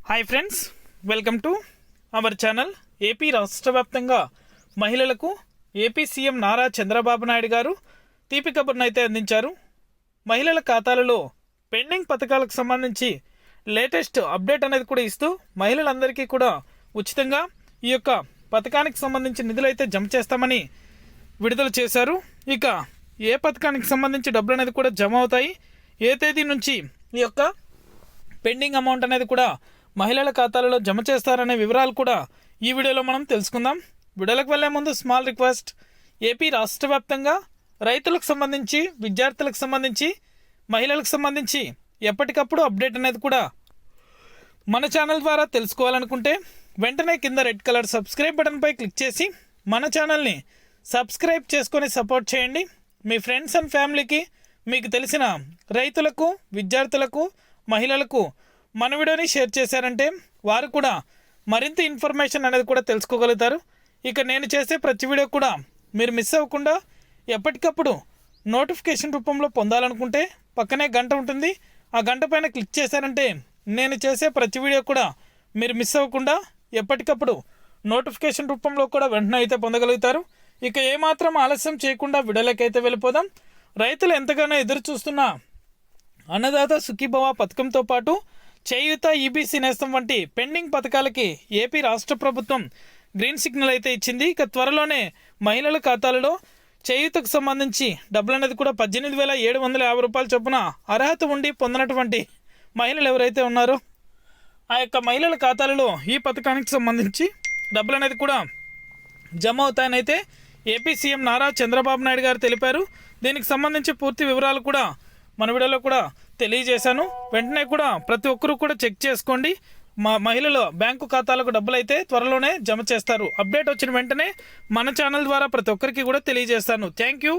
Hi friends, welcome to our channel. AP రాష్ట్ర వ్యాప్తంగా మహిళలకు ఏపీ సీఎం నారా చంద్రబాబు నాయుడు గారు తీపి కబుర్ను అయితే అందించారు. మహిళల ఖాతాలలో పెండింగ్ పథకాలకు సంబంధించి లేటెస్ట్ అప్డేట్ అనేది కూడా ఇస్తూ మహిళలందరికీ కూడా ఉచితంగా ఈ యొక్క పథకానికి సంబంధించి నిధులు అయితే జమ చేస్తామని విడుదల చేశారు. ఇక ఏ పథకానికి సంబంధించి డబ్బులు అనేది కూడా జమ అవుతాయి, ఏ తేదీ నుంచి ఈ యొక్క పెండింగ్ అమౌంట్ అనేది కూడా మహిళల ఖాతాలలో జమ చేస్తారనే వివరాలు కూడా ఈ వీడియోలో మనం తెలుసుకుందాం. వీడియోలకు వెళ్లే ముందు స్మాల్ రిక్వెస్ట్, ఏపీ రాష్ట్ర వ్యాప్తంగా రైతులకు సంబంధించి, విద్యార్థులకు సంబంధించి, మహిళలకు సంబంధించి ఎప్పటికప్పుడు అప్డేట్ అనేది కూడా మన ఛానల్ ద్వారా తెలుసుకోవాలనుకుంటే వెంటనే కింద రెడ్ కలర్ సబ్స్క్రైబ్ బటన్పై క్లిక్ చేసి మన ఛానల్ని సబ్స్క్రైబ్ చేసుకొని సపోర్ట్ చేయండి. మీ ఫ్రెండ్స్ అండ్ ఫ్యామిలీకి, మీకు తెలిసిన రైతులకు, విద్యార్థులకు, మహిళలకు మన వీడియోని షేర్ చేశారంటే వారు కూడా మరింత ఇన్ఫర్మేషన్ అనేది కూడా తెలుసుకోగలుగుతారు. ఇక నేను చేసే ప్రతి వీడియో కూడా మీరు మిస్ అవ్వకుండా ఎప్పటికప్పుడు నోటిఫికేషన్ రూపంలో పొందాలనుకుంటే పక్కనే గంట ఉంటుంది, ఆ గంట పైన క్లిక్ చేశారంటే నేను చేసే ప్రతి వీడియో కూడా మీరు మిస్ అవ్వకుండా ఎప్పటికప్పుడు నోటిఫికేషన్ రూపంలో కూడా వెంటనే అయితే పొందగలుగుతారు. ఇక ఏమాత్రం ఆలస్యం చేయకుండా వీడియోలకైతే వెళ్ళిపోదాం. రైతులు ఎంతగానో ఎదురు చూస్తున్న అన్నదాత సుఖీభవ పథకంతో పాటు చేయూత, ఈబీసీ నేస్తం వంటి పెండింగ్ పథకాలకి ఏపీ రాష్ట్ర ప్రభుత్వం గ్రీన్ సిగ్నల్ అయితే ఇచ్చింది. ఇక త్వరలోనే మహిళల ఖాతాలలో చేయూతకు సంబంధించి డబ్బులు అనేది కూడా 18,750 రూపాయల చొప్పున అర్హత ఉండి పొందినటువంటి మహిళలు ఎవరైతే ఉన్నారో ఆ యొక్క మహిళల ఖాతాలలో ఈ పథకానికి సంబంధించి డబ్బులు అనేది కూడా జమ అవుతాయని అయితే ఏపీ సీఎం నారా చంద్రబాబు నాయుడు గారు తెలిపారు. దీనికి సంబంధించి పూర్తి వివరాలు కూడా మన వీడియోలో కూడా తెలియజేశాను. వెంటనే కూడా ప్రతి ఒక్కరూ కూడా చెక్ చేసుకోండి. మా మహిళల బ్యాంకు ఖాతాలకు డబ్బులు అయితే త్వరలోనే జమ చేస్తారు. అప్డేట్ వచ్చిన వెంటనే మన ఛానల్ ద్వారా ప్రతి ఒక్కరికి కూడా తెలియజేస్తాను. Thank you.